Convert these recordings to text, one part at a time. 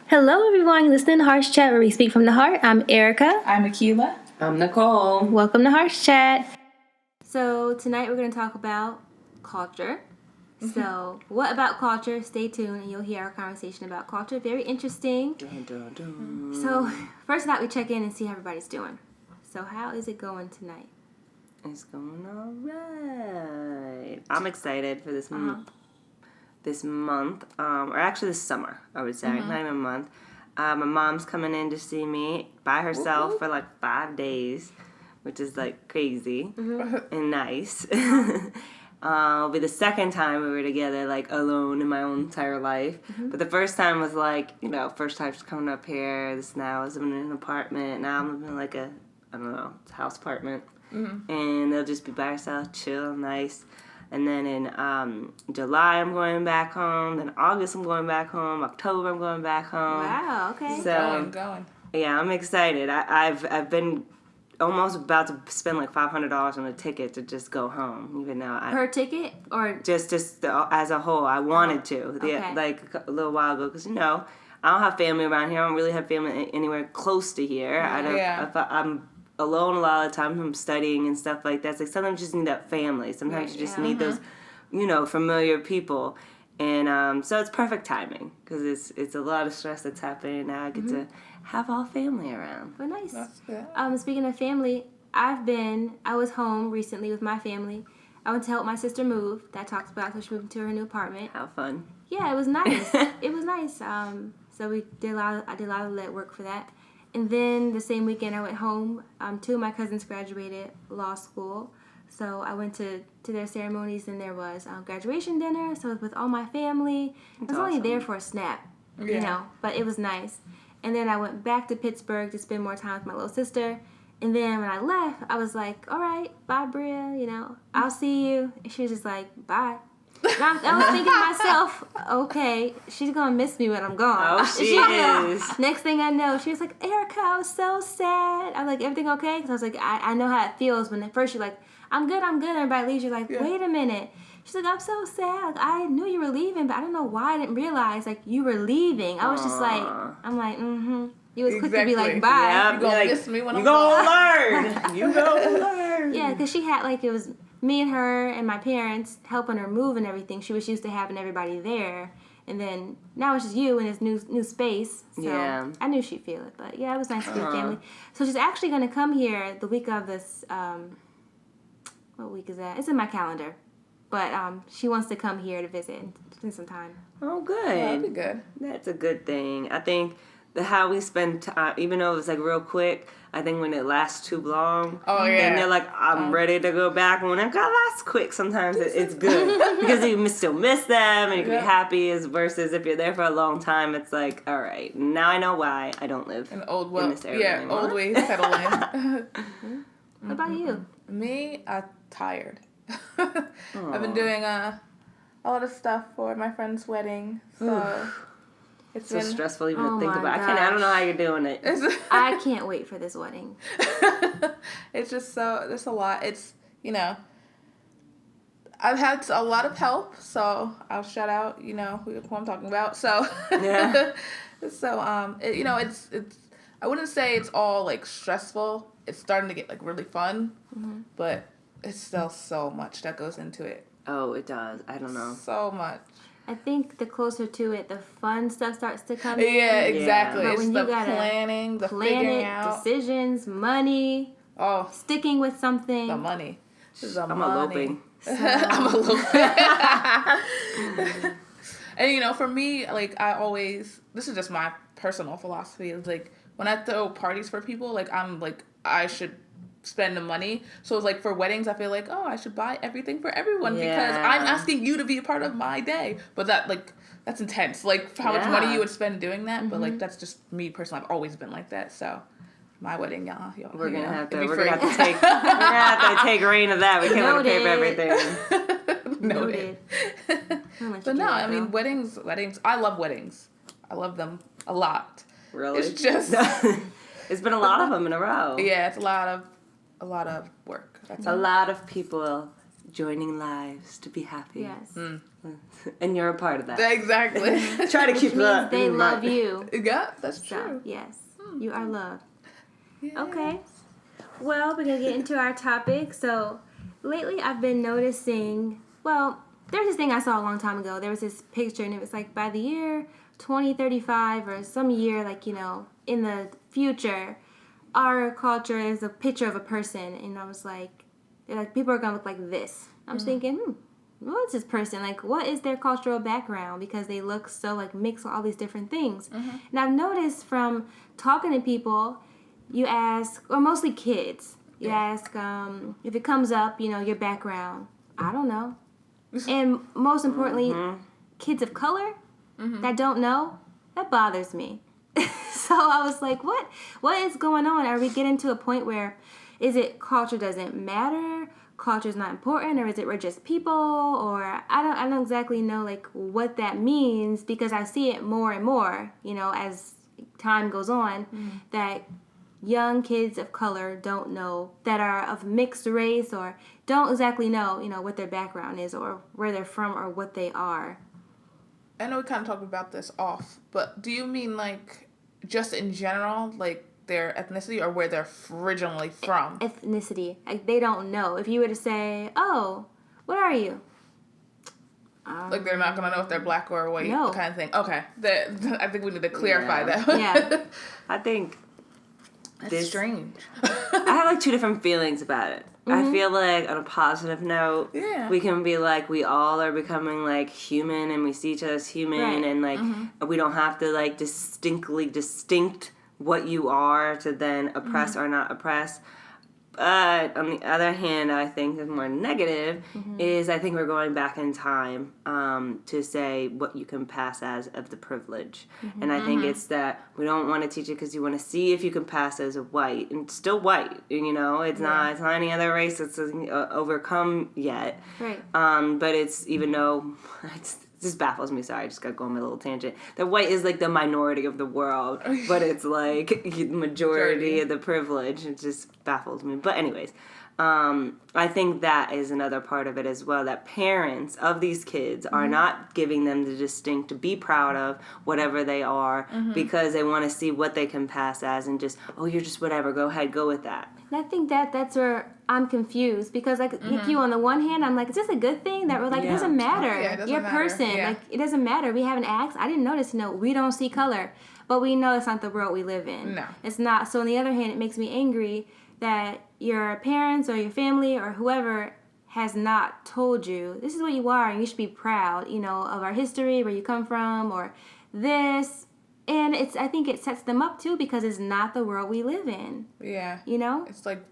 Hello, everyone. Listening to HeartsChat, where we speak from the heart. I'm Erica. I'm Akila. I'm Nicole. Welcome to HeartsChat. So tonight we're going to talk about culture. So, what about culture? Stay tuned, and you'll hear our conversation about culture. Very interesting. Dun, dun, dun. So, first off, we check in and see how everybody's doing. So, how is it going tonight? It's going all right. I'm excited for this month. This month, or actually this summer, I would say, not even a month. My mom's coming in to see me by herself for like 5 days, which is like crazy and nice. It'll be the second time we were together, like alone in my own entire life. But the first time was like, first time she's coming up here. Now I was living in an apartment. Now I'm living in like a, house apartment. And they'll just be by herself, chill, nice. And then in July, I'm going back home. Then August, I'm going back home. October, I'm going back home. Wow, okay. So, Going. Yeah, I'm excited. I've been almost about to spend like $500 on a ticket to just go home, even though Per ticket? Or just as a whole, I wanted to. Okay. Like a little while ago, because I don't have family around here. I don't really have family anywhere close to here. I'm alone a lot of the time. I'm studying and stuff like that. It's like sometimes you just need that family. Sometimes you just need those, familiar people. And so it's perfect timing because it's a lot of stress that's happening now. I get to have all family around. Well, nice. That's good. Speaking of family, I was home recently with my family. I went to help my sister move. That talks about how she moved into her new apartment. How fun. Yeah, it was nice. It was nice. So I did a lot of lead work for that. And then the same weekend I went home. 2 of my cousins graduated law school. So I went to their ceremonies, and there was graduation dinner. So it was with all my family. I was only there for a snap, but it was nice. And then I went back to Pittsburgh to spend more time with my little sister. And then when I left, I was like, all right, bye, Bria, I'll see you. And she was just like, bye. And I was thinking to myself, okay, she's going to miss me when I'm gone. Oh, she is. Next thing I know, she was like, Erica, I was so sad. I was like, everything okay? Because I was like, I know how it feels when at first you're like, I'm good. Everybody leaves. You're like, wait a minute. She's like, I'm so sad. Like, I knew you were leaving, but I don't know why I didn't realize, like, you were leaving. I was just like, You was quick to be like, bye. Yeah, You gonna miss me when I'm gone. gone. You gonna learn. Yeah, because she had, like, it was me and her and my parents helping her move and everything. She was used to having everybody there. And then now it's just you in this new space. So I knew she'd feel it. But yeah, it was nice to be with family. So she's actually going to come here the week of this, what week is that? It's in my calendar. But she wants to come here to visit and spend some time. Oh, good. That'd be good. That's a good thing. I think how we spend time, even though it was like real quick, I think when it lasts too long, and they're like, I'm ready to go back. When it lasts quick, sometimes it's good because you still miss them and you can be happy. Versus if you're there for a long time, it's like, all right, now I know why I don't live in this area anymore. Old ways settle in. What about you? Me, I'm tired. I've been doing a lot of stuff for my friend's wedding, so it's so been stressful even to think about. I don't know how you're doing it. I can't wait for this wedding. It's just there's a lot. It's, I've had a lot of help, so I'll shout out, who I'm talking about. So, yeah. So, it's I wouldn't say it's all like stressful. It's starting to get like really fun, but it's still so much that goes into it. Oh, it does. I don't know. So much. I think the closer to it, the fun stuff starts to come in. Yeah, exactly. But it's when the you gotta planning, the figuring out. Decisions, money, sticking with something. The money. I'm eloping. So. I'm eloping. And, for me, like, this is just my personal philosophy. It's like, when I throw parties for people, like, I'm like, I should spend the money. So it's like for weddings, I feel like, I should buy everything for everyone because I'm asking you to be a part of my day. But that's intense. Like how much money you would spend doing that. But like that's just me personally. I've always been like that. So my wedding, y'all we're gonna have to take reign of that. We can't let pay for everything. Noted. But no, I mean weddings. I love weddings. I love them a lot. Really? It's just it's been a lot of them in a row. Yeah, it's a lot of work. That's a lot of people joining lives to be happy. Yes. And you're a part of that. Exactly. Try to keep up. They love you. Yeah, that's So, true. yes. You are loved. Yes. Okay. Well, we're going to get into our topic. So, lately I've been noticing, well, there's this thing I saw a long time ago. There was this picture, and it was like by the year 2035 or some year, like, you know, in the future, our culture is a picture of a person. And I was like people are going to look like this. I was thinking, what's this person? Like, what is their cultural background? Because they look so, like, mixed with all these different things. And I've noticed from talking to people, you ask, or mostly kids, you ask if it comes up, you know, your background. I don't know. And most importantly, kids of color that don't know, that bothers me. So I was like, what is going on? Are we getting to a point where is it culture doesn't matter, culture's not important, or is it we're just people, or I don't exactly know like what that means, because I see it more and more, you know, as time goes on, that young kids of color don't know, that are of mixed race, or don't exactly know, you know, what their background is, or where they're from, or what they are. I know we kind of talked about this off, but do you mean like just in general, like their ethnicity, or where they're originally from? Ethnicity. Like, they don't know. If you were to say, oh, what are you? Like, they're not going to know if they're black or white, No. kind of thing. Okay. I think we need to clarify that. Yeah. I think That's strange. I have like two different feelings about it. I feel like on a positive note, we can be like, we all are becoming like human, and we see each other as human, and like we don't have to like distinct what you are to then oppress or not oppress. But on the other hand, I think is more negative is I think we're going back in time to say what you can pass as of the privilege. And I think it's that we don't want to teach it because you want to see if you can pass as a white, and still white. You know, it's not any other race that's overcome yet. Right. But it's, even though this baffles me. Sorry, I just got to go on my little tangent. That white is like the minority of the world, but it's like majority of the privilege. It just baffles me. But anyways, I think that is another part of it as well, that parents of these kids are not giving them the distinct to be proud of whatever they are, because they want to see what they can pass as, and just, oh, you're just whatever, go ahead, go with that. And I think that's where I'm confused, because like you, on the one hand, I'm like, is this a good thing that we're like, it doesn't matter. Oh, yeah, it doesn't You're a matter. person. Yeah. Like, it doesn't matter. We haven't asked. I didn't notice. No, we don't see color. But we know it's not the world we live in. No. It's not. So on the other hand, it makes me angry that your parents or your family or whoever has not told you, this is what you are, and you should be proud, you know, of our history, where you come from, or this. And I think it sets them up too, because it's not the world we live in. Yeah. You know? It's like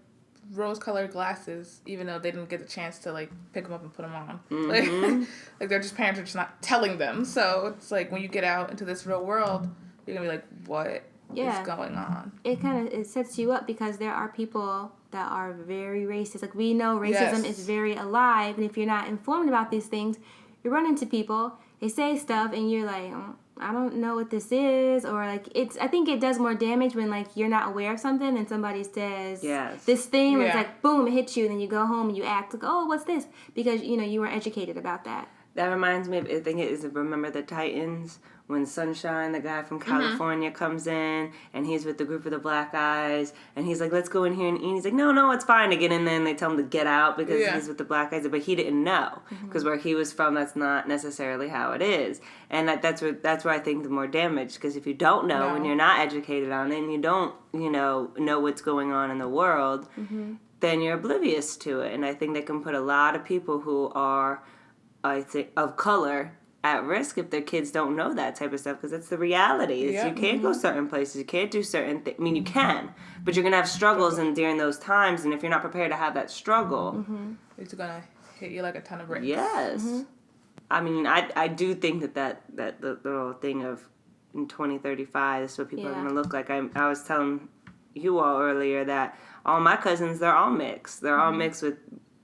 rose-colored glasses, even though they didn't get a chance to like pick them up and put them on. Like they're just, parents are just not telling them. So it's like when you get out into this real world, you're gonna be like, what is going on? It sets you up, because there are people that are very racist. Like, we know racism is very alive, and if you're not informed about these things, you run into people, they say stuff, and you're like, I don't know what this is, or like, I think it does more damage when like you're not aware of something and somebody says this thing, it's like boom, it hits you, and then you go home and you act like, oh, what's this? Because you know you weren't educated about that. That reminds me of, I think it is Remember the Titans, when Sunshine, the guy from California, comes in, and he's with the group of the black guys, and he's like, let's go in here and eat. And he's like, no, it's fine to get in there, and they tell him to get out because he's with the black guys, but he didn't know, because where he was from, that's not necessarily how it is. And that's where I think the more damage, because if you don't know, and you're not educated on it, and you don't, know what's going on in the world, then you're oblivious to it. And I think that can put a lot of people who are, I think, of color at risk if their kids don't know that type of stuff, because that's the reality. You can't go certain places, you can't do certain things. I mean, you can, but you're gonna have struggles during those times, and if you're not prepared to have that struggle, It's gonna hit you like a ton of bricks. yes. I mean, I do think that the little thing of in 2035, this is what people are gonna look like. I was telling you all earlier that all my cousins, they're all mixed. They're all mixed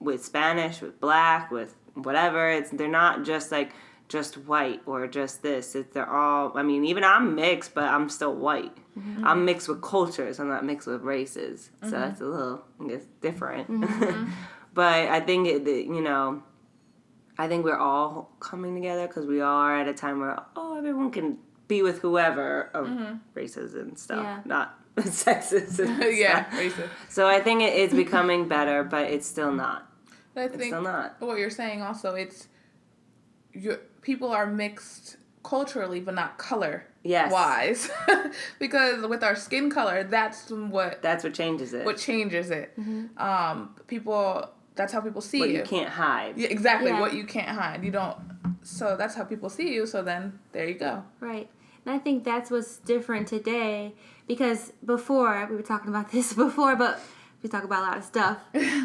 with Spanish, with black, with whatever. They're not just like just white or just this. They're all, I mean, even I'm mixed, but I'm still white. I'm mixed with cultures. I'm not mixed with races. So that's a little, I guess, different. But I think, I think we're all coming together because we are at a time where, everyone can be with whoever of races and stuff. Yeah. Not sexes and Yeah, stuff. racist. So I think it's becoming better, but it's still not. But I It's think still not. what you're saying also, people are mixed culturally, but not color Yes. wise. Because with our skin color, that's what changes it. What changes it. People. That's how people see what you. you can't hide. Yeah, exactly. Yeah. What you can't hide. You don't. So that's how people see you. So then there you go. Right. And I think that's what's different today, because before, we were talking about this before, but we talk about a lot of stuff.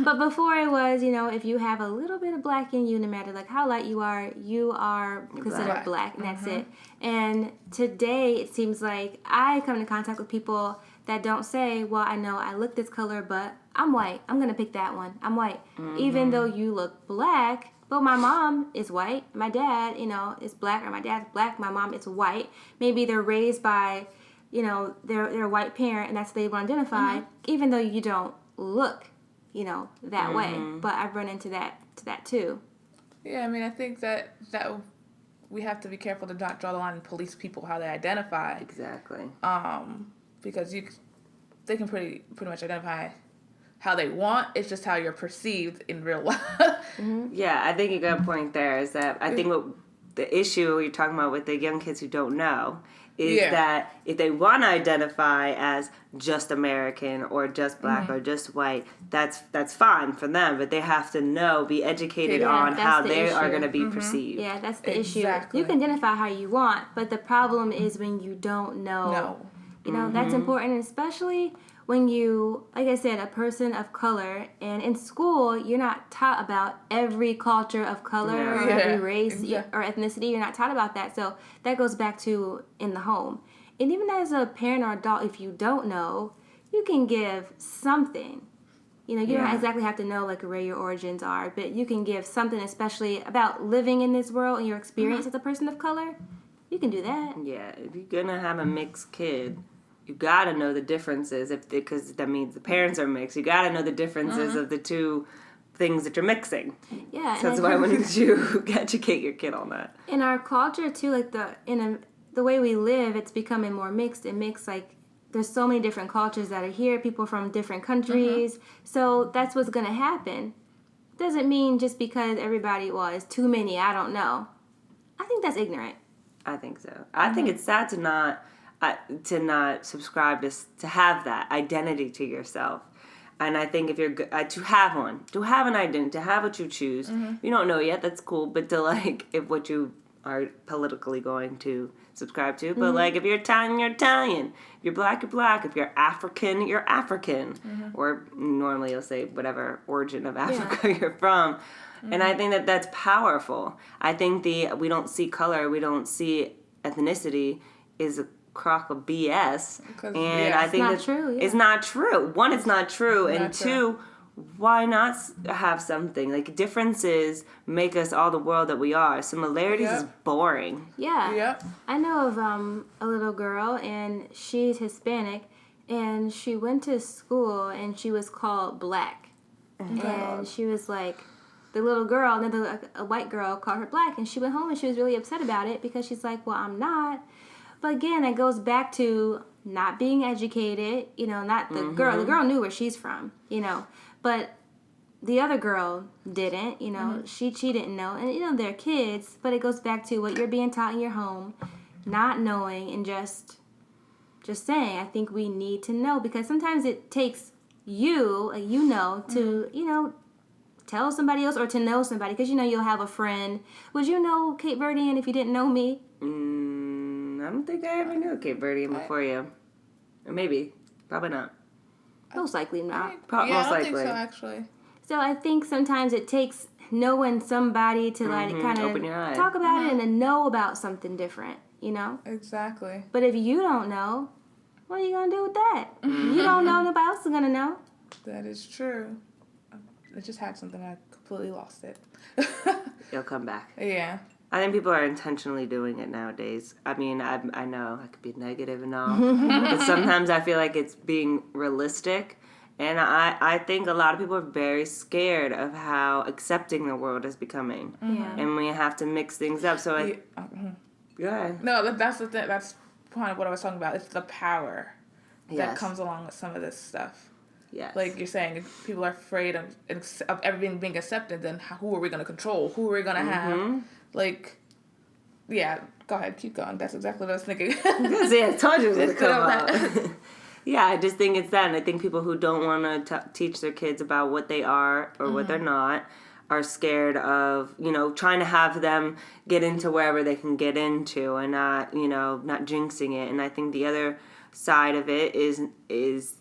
But before it was, if you have a little bit of black in you, no matter like how light you are considered black, and that's it. And today it seems like I come into contact with people that don't say, well, I know I look this color, but I'm white. I'm going to pick that one. I'm white. Even though you look black, but my mom is white. My dad, is black, or my dad's black. My mom is white. Maybe they're raised by, their white parent, and that's the way they want to identify, even though you don't look, that way. But I've run into that too. Yeah, I mean, I think that we have to be careful to not draw the line and police people how they identify. Exactly. Because they can pretty much identify how they want. It's just how you're perceived in real life. Yeah, I think a good point there is that I think what the issue you're talking about with the young kids who don't know is that if they want to identify as just American or just black or just white, that's fine for them, but they have to be educated on how they are going to be perceived. Yeah, that's the Exactly. issue. You can identify how you want, but the problem is when you don't know. No. That's important, and especially when you, like I said, a person of color, and in school, you're not taught about every culture of color or every race or ethnicity. You're not taught about that. So that goes back to in the home. And even as a parent or adult, if you don't know, you can give something. You don't exactly have to know like where your origins are, but you can give something, especially about living in this world and your experience as a person of color. You can do that. Yeah, if you're going to have a mixed kid, you got to know the differences, because that means the parents are mixed. You got to know the differences of the two things that you're mixing. Yeah. So that's why I wanted you to educate your kid on that. In our culture, too, like the way we live, it's becoming more mixed and mixed. Like, there's so many different cultures that are here, people from different countries. So that's what's going to happen. Doesn't mean just because everybody, it's too many, I don't know. I think that's ignorant. I think so. I think it's sad to not subscribe to have that identity to yourself. And I think if you're to have one, to have an identity, to have what you choose. If you don't know yet, that's cool. But to if what you are politically going to subscribe to. But if you're Italian, you're Italian. If you're black, you're black. If you're African, you're African. Or normally you'll say whatever origin of Africa you're from. And I think that's powerful. I think we don't see color, we don't see ethnicity is a crock of BS. And I think it's not true. It's not true. One, it's not true. Not and true. Two, why not have something? Like, differences make us all the world that we are. Similarities is boring. Yeah. Yep. I know of a little girl, and she's Hispanic, and she went to school, and she was called black. And she was like, the little girl, a white girl, called her black, and she went home and she was really upset about it because she's like, well, I'm not. But again, it goes back to not being educated, not the girl. The girl knew where she's from, but the other girl didn't, she didn't know. And, they're kids, but it goes back to what you're being taught in your home, not knowing and just saying, I think we need to know, because sometimes it takes you, to, tell somebody else or to know somebody, because you'll have a friend. Would you know Cape Verdean if you didn't know me? I don't think I ever knew Cape Verdean before you. Or maybe. Probably not. Most likely not. Most I don't likely. think so, actually. So I think sometimes it takes knowing somebody to kind Open your eyes. of talk about it and to know about something different, Exactly. But if you don't know, what are you going to do with that? You don't know, nobody else is going to know. That is true. I just had something, I completely lost it. It'll come back. Yeah. I think people are intentionally doing it nowadays. I mean, I know I could be negative and all, but sometimes I feel like it's being realistic, And I think a lot of people are very scared of how accepting the world is becoming. Yeah. And we have to mix things up. So go ahead. No, that's the thing. That's kind of what I was talking about. It's the power that Yes. comes along with some of this stuff. Yes. Like you're saying, if people are afraid of everything being accepted, then who are we going to control? Who are we going to have? Like, yeah, go ahead, keep going. That's exactly what I was thinking. See, I told you it was going to come out. Yeah, I just think it's that. And I think people who don't want to teach their kids about what they are or what they're not are scared of, trying to have them get into wherever they can get into and not, not jinxing it. And I think the other side of it is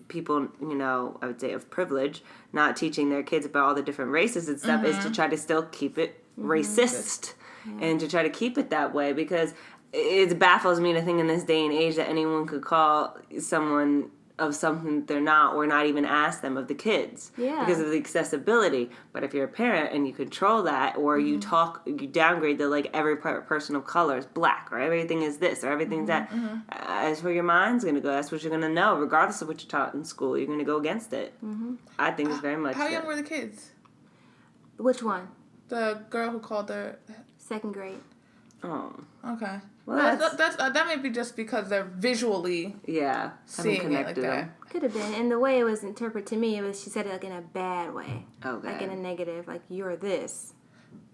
people, I would say of privilege, not teaching their kids about all the different races and stuff is to try to still keep it racist and to try to keep it that way, because it baffles me to think in this day and age that anyone could call someone of something they're not, or not even ask them of the kids because of the accessibility. But if you're a parent and you control that, or you downgrade the like every person of color is black, or everything is this, or everything's that, that's where your mind's gonna go. That's what you're gonna know, regardless of what you're taught in school. You're gonna go against it. I think it's very much. How young were the kids? Which one? The girl who called her. 2nd grade. Oh, Okay. well, That may be just because they're visually seeing it like that. Could have been. And the way it was interpreted to me, she said it like in a bad way. Okay. Like in a negative, like you're this.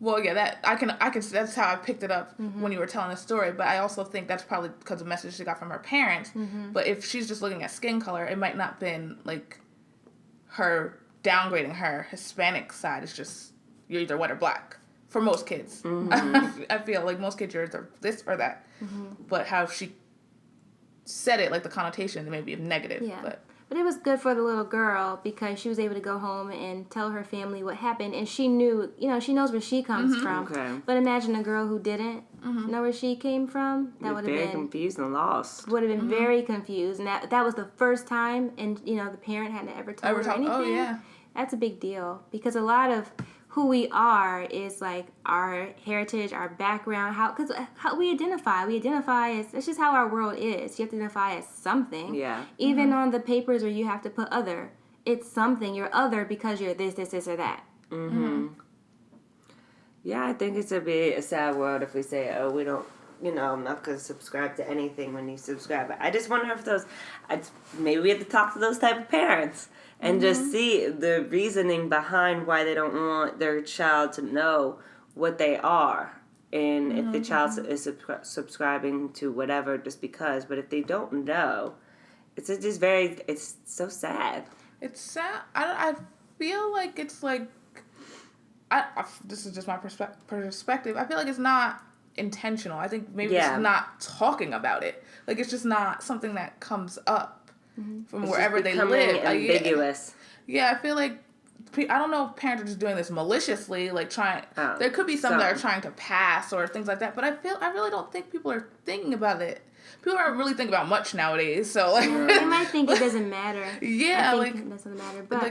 Well, yeah, that I can. That's how I picked it up when you were telling the story. But I also think that's probably because of the message she got from her parents. But if she's just looking at skin color, it might not been like her downgrading her Hispanic side. It's just you're either white or black for most kids. I feel like most kids are either this or that. But how she said it, like the connotation, may be negative. Yeah. But it was good for the little girl because she was able to go home and tell her family what happened, and she knew, she knows where she comes from. Okay. But imagine a girl who didn't know where she came from. That would have been very confused and lost. Would have been very confused, and that was the first time, and the parent hadn't ever told her anything. Oh yeah, that's a big deal because a lot of who we are is like our heritage, our background, how we identify. We identify as, it's just how our world is. You have to identify as something. Yeah. Even on the papers where you have to put other, it's something. You're other because you're this, or that. Yeah, I think it's a sad world if we say, oh, we don't, I'm not going to subscribe to anything when you subscribe. I just wonder if maybe we have to talk to those type of parents and just see the reasoning behind why they don't want their child to know what they are. And if the child is subscribing to whatever just because. But if they don't know, it's so sad. It's sad. I feel like it's like, this is just my perspective. I feel like it's not intentional. I think maybe it's not talking about it. Like it's just not something that comes up from wherever they live. Ambiguous. Yeah, I feel like I don't know if parents are just doing this maliciously, like trying. There could be some that are trying to pass or things like that, but I really don't think people are thinking about it. People aren't really thinking about much nowadays, so like they might think it doesn't matter. Yeah, I think it doesn't matter, but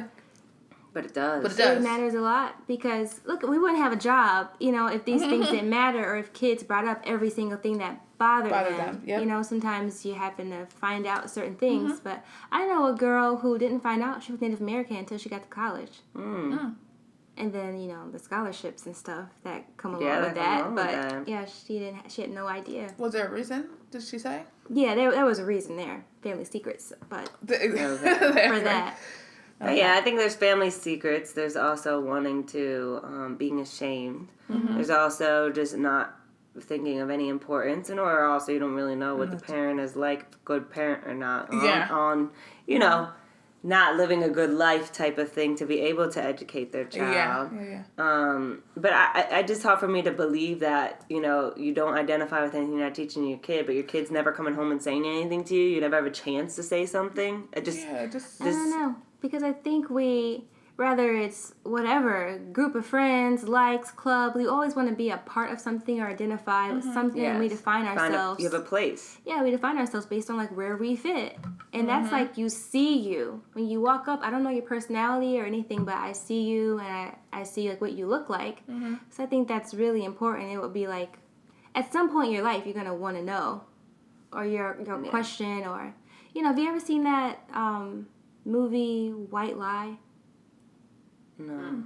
it does. But it does. It matters a lot because look, we wouldn't have a job, if these things didn't matter, or if kids brought up every single thing that bothered them. Yep. Sometimes you happen to find out certain things, but I know a girl who didn't find out she was Native American until she got to college. And then, the scholarships and stuff that come along with that. But yeah, she had no idea. Was there a reason, did she say? Yeah, there was a reason there. Family secrets, but for that. Yeah, I think there's family secrets. There's also wanting to, being ashamed. There's also just not thinking of any importance, or also you don't really know what the parent is like, good parent or not. On not living a good life type of thing to be able to educate their child. But it's hard for me to believe that, you don't identify with anything you're not teaching your kid, but your kid's never coming home and saying anything to you. You never have a chance to say something. I don't know. Because I think whether it's whatever, group of friends, likes, club, we always want to be a part of something or identify with something, and we define ourselves. You have a place. Yeah, we define ourselves based on, where we fit. And that's like you see you. When you walk up, I don't know your personality or anything, but I see you, and I see, what you look like. So I think that's really important. It would be, at some point in your life, you're going to want to know. Or your question, or, have you ever seen that, movie White Lie? No.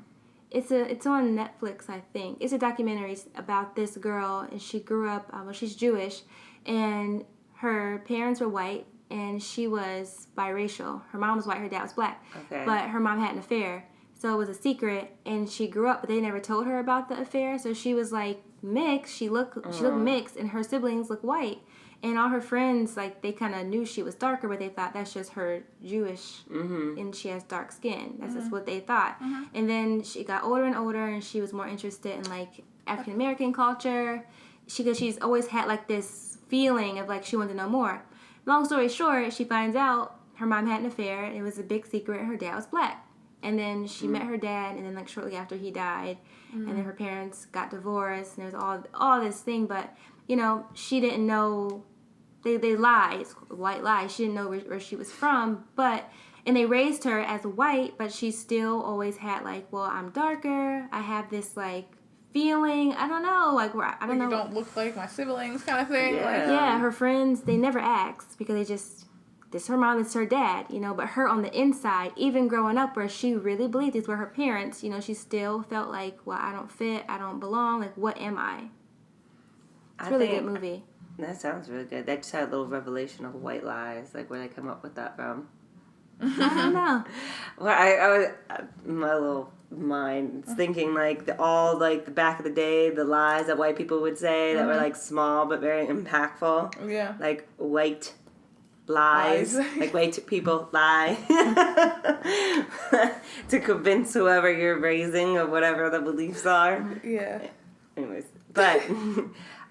It's on Netflix, I think. It's a documentary about this girl, and she grew up. She's Jewish, and her parents were white, and she was biracial. Her mom was white, her dad was black. Okay. But her mom had an affair, so it was a secret, and she grew up, but they never told her about the affair. So she was like mixed. She looked mixed, and her siblings looked white. And all her friends, like, they kind of knew she was darker, but they thought that's just her Jewish, and she has dark skin. That's just what they thought. And then she got older and older, and she was more interested in, like, African American culture. Because she's always had, like, this feeling of, like, she wanted to know more. Long story short, she finds out her mom had an affair, and it was a big secret, and her dad was black. And then she met her dad, and then, like, shortly after he died, and then her parents got divorced, and there was all this thing, but... You know, she didn't know, they lied, it's a white lie, she didn't know where she was from, and they raised her as white, but she still always had, like, well, I'm darker, I have this, like, feeling, I don't know, like, I don't know. You don't look like my siblings kind of thing. Yeah, her friends, they never asked, because they just, this her mom, this her dad, you know, but her on the inside, even growing up where she really believed these were her parents, you know, she still felt like, well, I don't fit, I don't belong, like, what am I? It's a really good movie. That sounds really good. That just had a little revelation of white lies, like where they come up with that from. I don't know. Well, I was my little mind is thinking like the back of the day, the lies that white people would say that were like small but very impactful. Yeah. Like white lies. Like white people lie to convince whoever you're raising of whatever the beliefs are. Yeah. Anyways, but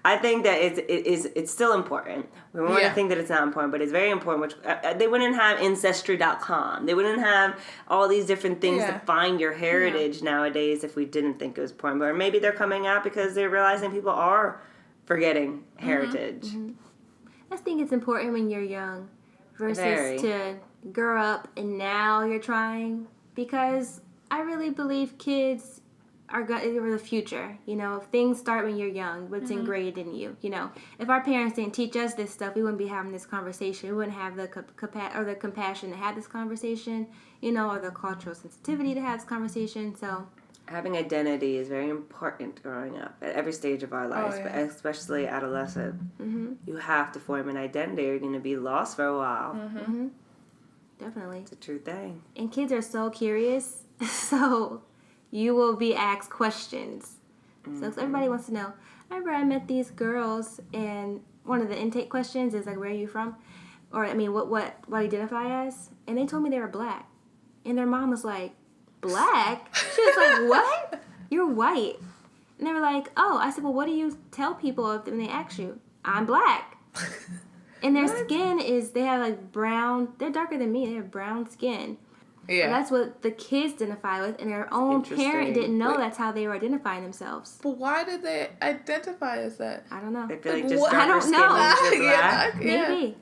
I think that it's still important. We want to think that it's not important, but it's very important. Which they wouldn't have Ancestry.com. They wouldn't have all these different things to find your heritage nowadays if we didn't think it was important. Or maybe they're coming out because they're realizing people are forgetting heritage. I think it's important when you're young versus to grow up and now you're trying, because I really believe kids are the future. You know, if things start when you're young, what's ingrained in you. You know, if our parents didn't teach us this stuff, we wouldn't be having this conversation. We wouldn't have the the compassion to have this conversation, you know, or the cultural sensitivity to have this conversation. So having identity is very important growing up at every stage of our lives, but especially adolescent. You have to form an identity or you're going to be lost for a while. Definitely. It's a true thing. And kids are so curious, so you will be asked questions. So everybody wants to know. I remember I met these girls, and one of the intake questions is like, where are you from? Or, I mean, what identify as? And they told me they were black. And their mom was like, black? She was like, what? You're white. And they were like, oh. I said, well, what do you tell people when they ask you? I'm black. And their skin is, they have like brown, they're darker than me, they have brown skin. Yeah. And that's what the kids identify with, and their own parent didn't know that's how they were identifying themselves. But why did they identify as that? I don't know. They feel like just darker skin means you're black. Maybe.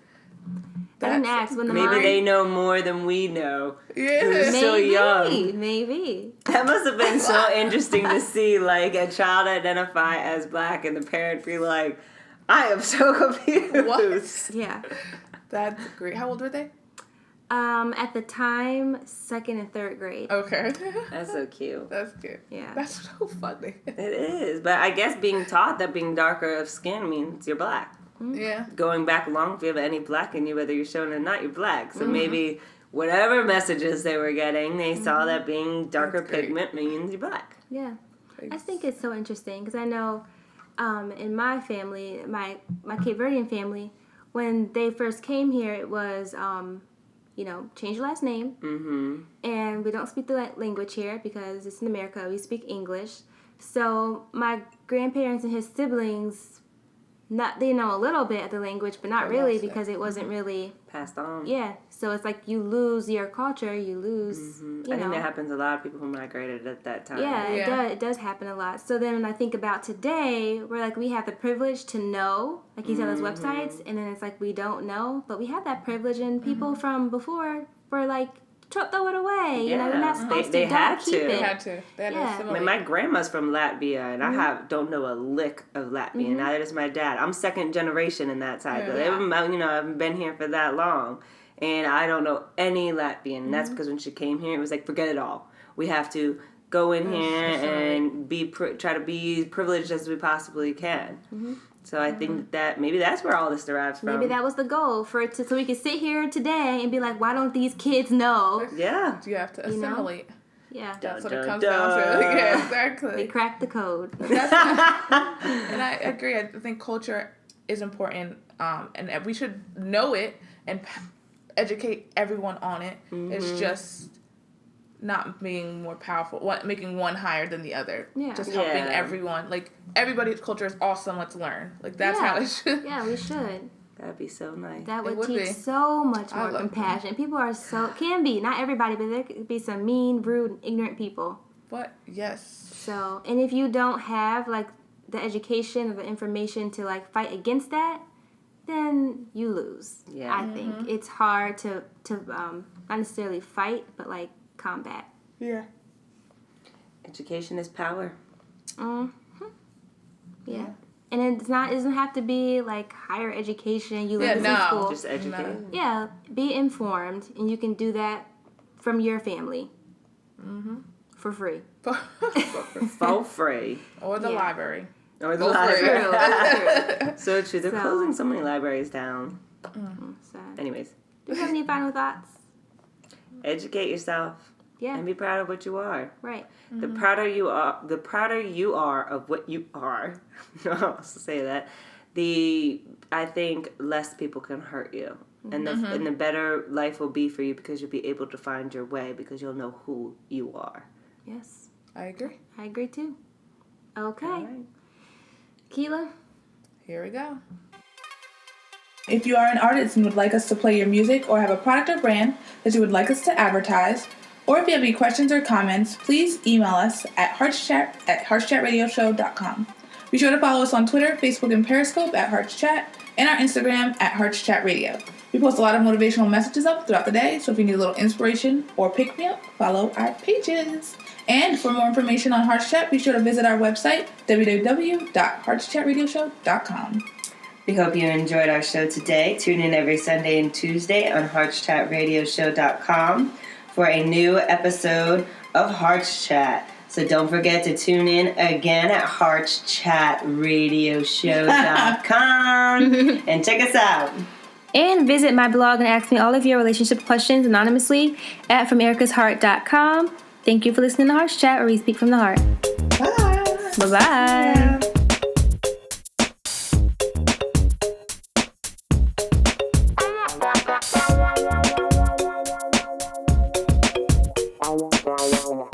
I didn't ask when the maybe they know more than we know. Yeah. Who's so young. Maybe. That must have been so interesting to see, like, a child identify as black and the parent be like, I am so confused. What? Yeah. That's great. How old were they? At the time, 2nd and 3rd grade. Okay. That's so cute. That's cute. Yeah. That's so funny. It is. But I guess being taught that being darker of skin means you're black. Yeah. Going back along, if you have any black in you, whether you're showing it or not, you're black. So maybe whatever messages they were getting, they saw that being darker pigment means you're black. Yeah. I think it's so interesting because I know in my family, my Cape Verdean family, when they first came here, it was, change your last name. And we don't speak the language here because it's in America. We speak English. So my grandparents and his siblings, they know a little bit of the language, but not really because it wasn't really passed on. Yeah. So it's like you lose your culture, you lose, I think that happens to a lot of people who migrated at that time. Yeah, it does happen a lot. So then when I think about today, we're like, we have the privilege to know, like you said, those websites, and then it's like we don't know, but we have that privilege, and people from before were like, throw it away. Yeah. You know, we're not supposed they to. had Keep to. it. They had to. They had to assimilate. I mean, my grandma's from Latvia, and I don't know a lick of Latvian. Neither does my dad. I'm second generation in that side. Yeah. They haven't been here for that long. and I don't know any Latvian. And that's because when she came here, it was like, forget it all. We have to go in here and try to be privileged as we possibly can. So I think that maybe that's where all this derives from. Maybe that was the goal for it so we could sit here today and be like, why don't these kids know? Yeah. You have to assimilate. Yeah. That's what it comes down to. Yeah, exactly. We cracked the code. And I agree. I think culture is important, and we should know it and educate everyone on it. It's just not being more powerful, making one higher than the other. Yeah. Just helping everyone. Like, everybody's culture is awesome. Let's learn. Like, that's how it should. Yeah, we should. That'd be so nice. That would teach so much more compassion. People are can be, not everybody, but there could be some mean, rude, ignorant people. But, yes. So, and if you don't have, like, the education or the information to, like, fight against that, then you lose. Yeah. I think. It's hard to not necessarily fight, but, like, combat. Yeah. Education is power. Yeah. And it doesn't have to be like higher education. You learn in school. Just educate. Yeah, be informed, and you can do that from your family for free. For free. Or the library. Or the True. library. So true. They're closing so many libraries down. So, Anyways, do you have any final thoughts? educate yourself. Yeah. And be proud of what you are. Right. The prouder you are of what you are. I'll say that. I think less people can hurt you, and the better life will be for you because you'll be able to find your way because you'll know who you are. Yes. I agree. I agree too. Okay. All right. Keela? Here we go. If you are an artist and would like us to play your music or have a product or brand that you would like us to advertise, or if you have any questions or comments, please email us at HeartsChat@HeartsChatRadioshow.com. Be sure to follow us on Twitter, Facebook, and Periscope at HeartsChat, and our Instagram at HeartsChatRadio. We post a lot of motivational messages up throughout the day, so if you need a little inspiration or pick-me-up, follow our pages. And for more information on HeartsChat, be sure to visit our website, www.HeartsChatRadioshow.com. We hope you enjoyed our show today. Tune in every Sunday and Tuesday on HeartsChatRadioshow.com for a new episode of Hearts Chat. So don't forget to tune in again at HeartsChatRadioshow.com and check us out. And visit my blog and ask me all of your relationship questions anonymously at FromEricasHeart.com. Thank you for listening to Hearts Chat, where we speak from the heart. Bye. Bye-bye. Wow.